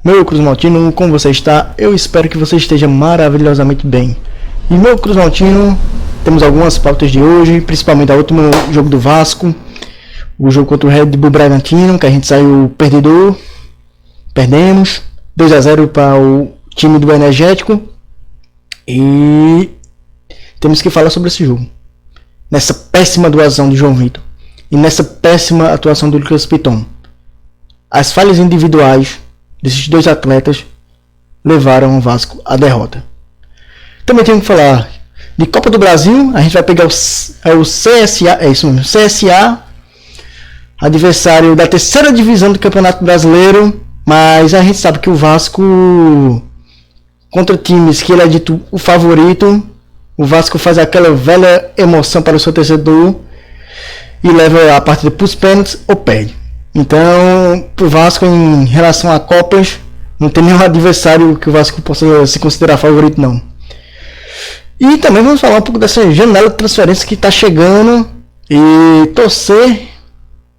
Meu Cruz Maltino, como você está? Eu espero que você esteja maravilhosamente bem. E meu Cruz Maltino, temos algumas pautas de hoje, principalmente o último jogo do Vasco, o jogo contra o Red Bull Bragantino, que a gente saiu perdedor, perdemos 2-0 para o time do Energético, e temos que falar sobre esse jogo. Nessa péssima atuação de João Vitor e nessa péssima atuação do Lucas Piton, as falhas individuais desses dois atletas levaram o Vasco à derrota. Também temos que falar de Copa do Brasil. A gente vai pegar o CSA, é isso mesmo, CSA, adversário da terceira divisão do Campeonato Brasileiro, mas a gente sabe que o Vasco, contra times que ele é dito o favorito, o Vasco faz aquela velha emoção para o seu torcedor e leva a partida para os pênaltis ou perde. Então, para o Vasco, em relação a Copas, não tem nenhum adversário que o Vasco possa se considerar favorito, não. E também vamos falar um pouco dessa janela de transferência que está chegando e torcer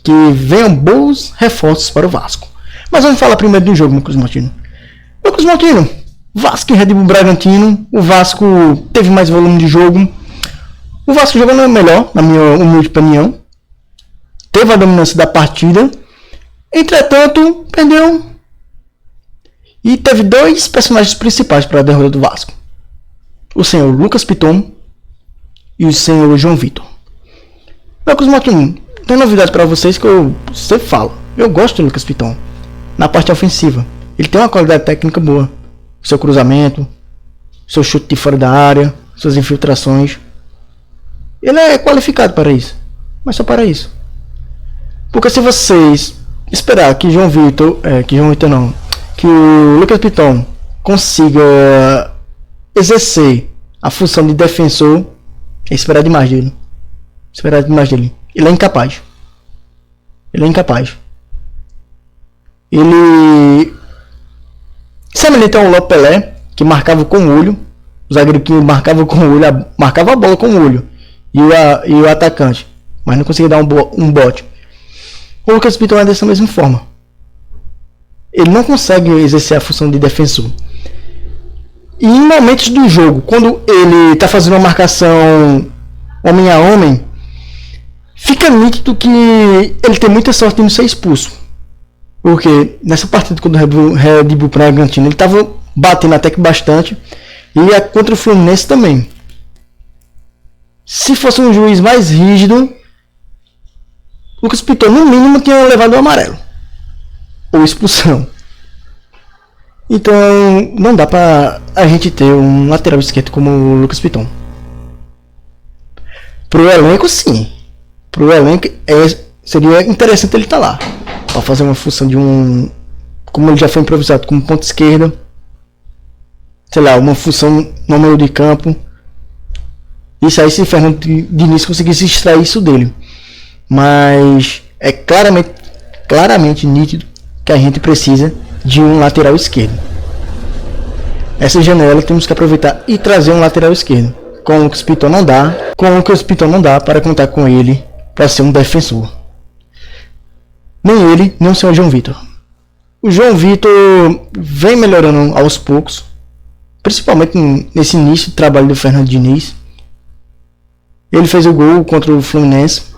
que venham bons reforços para o Vasco. Mas vamos falar primeiro do jogo, meu Cruz Maltino. Meu Cruz Maltino, Vasco e Red Bull Bragantino. O Vasco teve mais volume de jogo. O Vasco jogou melhor, na minha humilde opinião. Teve a dominância da partida. Entretanto, perdeu. E teve dois personagens principais para a derrota do Vasco: o senhor Lucas Piton e o senhor João Vitor. Meu Cruz Maltino, tem novidade para vocês que eu sempre falo. Eu gosto do Lucas Piton na parte ofensiva. Ele tem uma qualidade técnica boa. Seu cruzamento, seu chute de fora da área, suas infiltrações. Ele é qualificado para isso. Mas só para isso. Porque se vocês esperar que que o Lucas Piton consiga exercer a função de defensor, é esperar demais dele. Ele é incapaz. Ele semelhante a um Lopes Pelé, que marcava com o olho. O zagueiro que marcava com o olho, marcava a bola com o olho. E o atacante, mas não conseguia dar um bote. O Lucas Piton é dessa mesma forma. Ele não consegue exercer a função de defensor. E em momentos do jogo, quando ele está fazendo uma marcação homem a homem, fica nítido que ele tem muita sorte de não ser expulso. Porque nessa partida contra o Red Bull Bragantino, ele estava batendo até que bastante. E é contra o Fluminense também. Se fosse um juiz mais rígido, Lucas Piton no mínimo tinha levado o amarelo ou expulsão. Então não dá pra a gente ter um lateral esquerdo como o Lucas Piton. Pro elenco, sim. Pro elenco seria interessante ele estar lá para fazer uma função de um, como ele já foi improvisado como ponta esquerda, sei lá, uma função no meio de campo. Isso aí, se Fernando Diniz conseguisse extrair isso dele. Mas é claramente nítido que a gente precisa de um lateral esquerdo. Essa janela temos que aproveitar e trazer um lateral esquerdo. Com o Lucas Piton não dá para contar com ele para ser um defensor. Nem ele, nem o senhor João Vitor. O João Vitor vem melhorando aos poucos, principalmente nesse início do trabalho do Fernando Diniz. Ele fez o gol contra o Fluminense,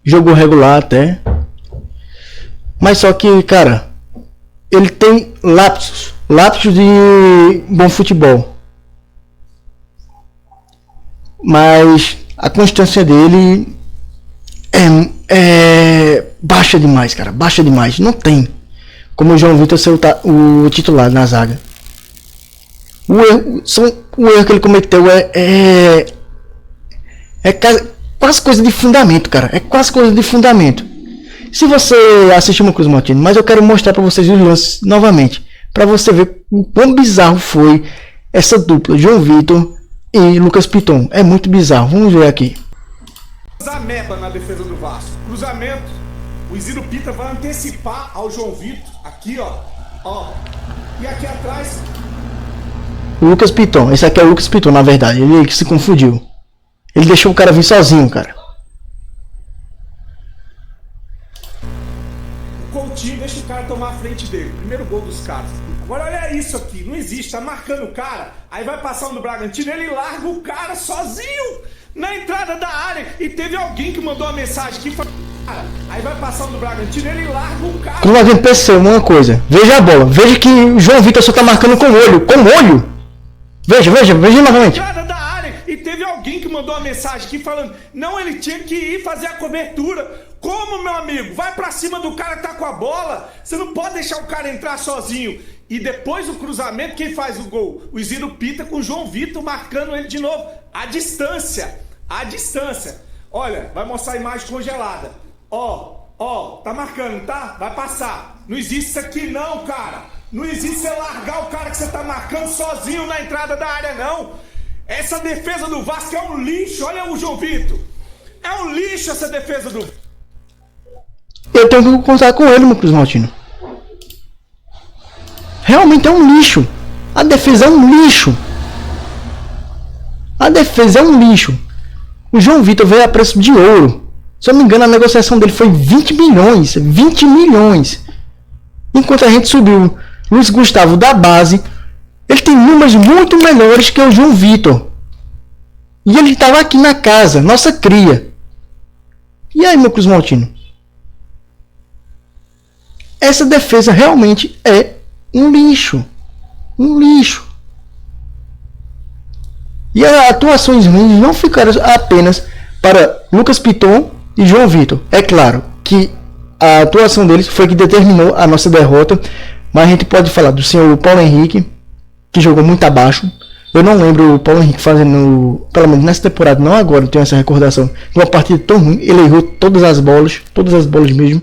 jogou regular até, mas só que, cara, ele tem lapsos de bom futebol, mas a constância dele é baixa demais, cara, baixa demais. Não tem como o João Vitor ser o titular na zaga. O erro que ele cometeu é quase coisa de fundamento, cara. É quase coisa de fundamento. Se você assistiu uma Cruz Maltino, mas eu quero mostrar para vocês os lances novamente, para você ver o quão bizarro foi essa dupla, João Vitor e Lucas Piton. É muito bizarro. Vamos ver aqui. Cruzamento na defesa do Vasco. Cruzamento. O Isiro Pita vai antecipar ao João Vitor. Aqui, ó. E aqui atrás. O Lucas Piton. Esse aqui é o Lucas Piton, na verdade. Ele que se confundiu. Ele deixou o cara vir sozinho, cara. O Coutinho deixa cara tomar a frente dele. Primeiro gol dos caras. Agora olha isso aqui, não existe, tá marcando o cara, aí vai passar um do Bragantino, ele larga o cara sozinho na entrada da área. E teve alguém que mandou uma mensagem aqui, cara, aí vai passar um do Bragantino, ele larga o cara. Como a gente percebeu uma coisa, veja a bola, veja que o João Vitor só tá marcando com o olho. Veja novamente. Entrada da área, e teve alguém que mandou uma mensagem aqui falando, não, ele tinha que ir fazer a cobertura. Como, meu amigo? Vai pra cima do cara que tá com a bola. Você não pode deixar o cara entrar sozinho. E depois do cruzamento, quem faz o gol? O Iziro Pita com o João Vitor marcando ele de novo. A distância. Olha, vai mostrar a imagem congelada. Ó, tá marcando, tá? Vai passar. Não existe isso aqui não, cara. Não existe você largar o cara que você tá marcando sozinho na entrada da área, não. Essa defesa do Vasco é um lixo. Olha o João Vitor. É um lixo essa defesa do Vasco. Eu tenho que contar com ele, meu Cruz Maltino. Realmente é um lixo. A defesa é um lixo. O João Vitor veio a preço de ouro. Se eu não me engano, a negociação dele foi 20 milhões. 20 milhões. Enquanto a gente subiu Luiz Gustavo da base, ele tem números muito melhores que o João Vitor. E ele estava aqui na casa, nossa cria. E aí, meu Cruz Maltino? Essa defesa realmente é um lixo. E as atuações ruins não ficaram apenas para Lucas Piton e João Vitor. É claro que a atuação deles foi que determinou a nossa derrota, mas a gente pode falar do senhor Paulo Henrique, que jogou muito abaixo. Eu não lembro o Paulo Henrique fazendo, pelo menos nessa temporada, não agora, eu tenho essa recordação, de uma partida tão ruim. Ele errou todas as bolas mesmo.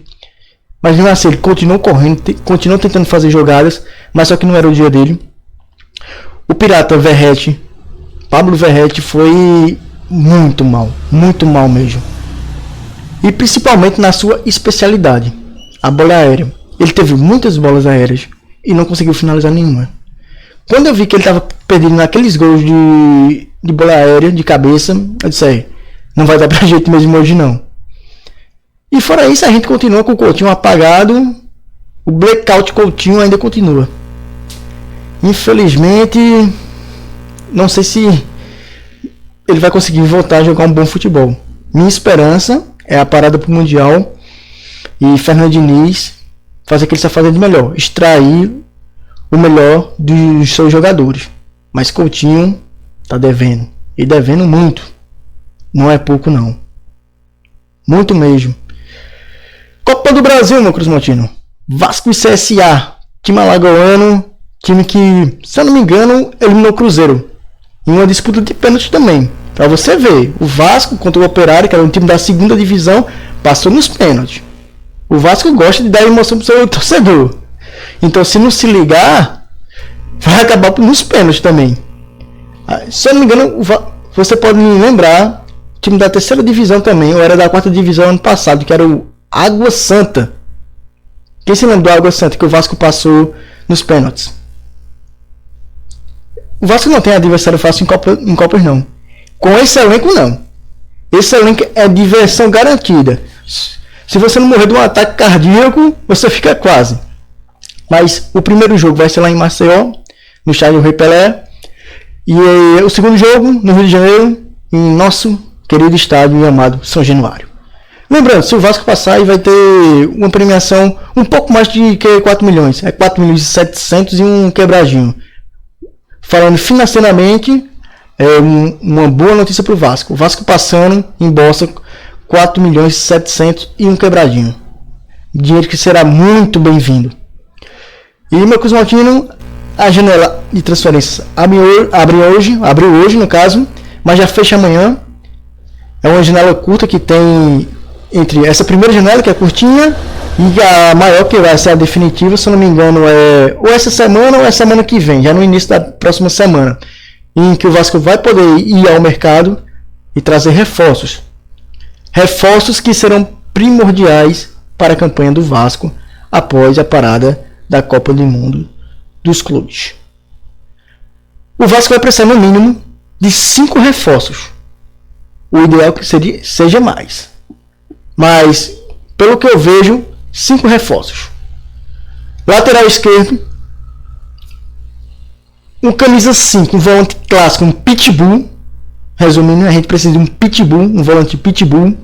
Mas mesmo assim, ele continuou correndo, continuou tentando fazer jogadas, mas só que não era o dia dele. O Pirata Verrete, Pablo Verrete, foi muito mal mesmo. E principalmente na sua especialidade, a bola aérea. Ele teve muitas bolas aéreas e não conseguiu finalizar nenhuma. Quando eu vi que ele estava perdendo naqueles gols de bola aérea, de cabeça, eu disse, não vai dar pra jeito mesmo hoje não. E fora isso, a gente continua com o Coutinho apagado. O blackout Coutinho ainda continua. Infelizmente, não sei se ele vai conseguir voltar a jogar um bom futebol. Minha esperança é a parada para o Mundial e Fernando Diniz fazer o que ele está fazendo de melhor, extrair o melhor dos seus jogadores. Mas Coutinho está devendo, e devendo muito. Não é pouco não. Muito mesmo. Copa do Brasil, meu Cruz Maltino. Vasco e CSA. Time alagoano. Time que, se eu não me engano, eliminou o Cruzeiro. Em uma disputa de pênalti também. Pra você ver. O Vasco contra o Operário, que era um time da segunda divisão, passou nos pênaltis. O Vasco gosta de dar emoção pro seu torcedor. Então, se não se ligar, vai acabar nos pênaltis também. Se eu não me engano, você pode me lembrar, time da terceira divisão também, ou era da quarta divisão ano passado, que era o Água Santa. Quem se lembra do Água Santa que o Vasco passou nos pênaltis? O Vasco não tem adversário fácil em Copas não. Com esse elenco não. Esse elenco é diversão garantida. Se você não morrer de um ataque cardíaco, você fica quase. Mas o primeiro jogo vai ser lá em Maceió, no estádio Rei Pelé. E o segundo jogo no Rio de Janeiro, em nosso querido estádio amado São Januário. Lembrando, se o Vasco passar, vai ter uma premiação um pouco mais de que 4 milhões. É 4 milhões e 700 e um quebradinho. Falando financeiramente, é uma boa notícia para o Vasco. O Vasco passando em bolsa 4 milhões e 700 e um quebradinho. Dinheiro que será muito bem-vindo. E meu Cruz Maltino, a janela de transferências abriu hoje no caso, mas já fecha amanhã. É uma janela curta que tem entre essa primeira janela, que é curtinha, e a maior, que vai ser a definitiva, se eu não me engano, é ou essa semana ou a semana que vem, já no início da próxima semana, em que o Vasco vai poder ir ao mercado e trazer reforços. Reforços que serão primordiais para a campanha do Vasco após a parada da Copa do Mundo dos clubes. O Vasco vai precisar no mínimo de 5 reforços. O ideal é que seja mais. Mas, pelo que eu vejo, 5 reforços. Lateral esquerdo, um camisa 5, um volante clássico, um pitbull. Resumindo, a gente precisa de um pitbull, um volante pitbull.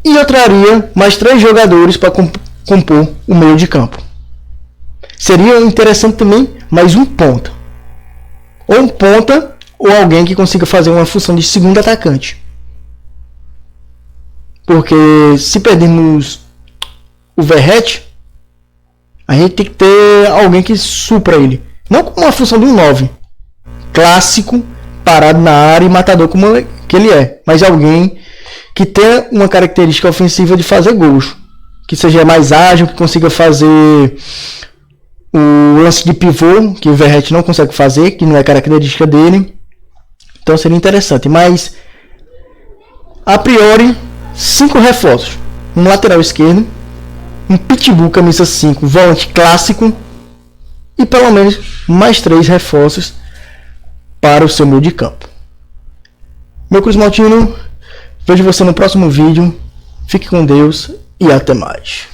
E eu traria mais 3 jogadores para compor o meio de campo. Seria interessante também mais um ponta. Ou um ponta, ou alguém que consiga fazer uma função de segundo atacante. Porque se perdermos o Verratti, a gente tem que ter alguém que supra ele. Não com uma função de um 9 clássico, parado na área e matador como que ele é. Mas alguém que tenha uma característica ofensiva de fazer gols. Que seja mais ágil, que consiga fazer o lance de pivô, que o Verratti não consegue fazer, que não é característica dele. Então seria interessante. Mas, a priori, 5 reforços. Um lateral esquerdo, um pitbull camisa 5, volante clássico, e pelo menos mais 3 reforços para o seu meio de campo. Meu Cruz Maltino, vejo você no próximo vídeo. Fique com Deus e até mais.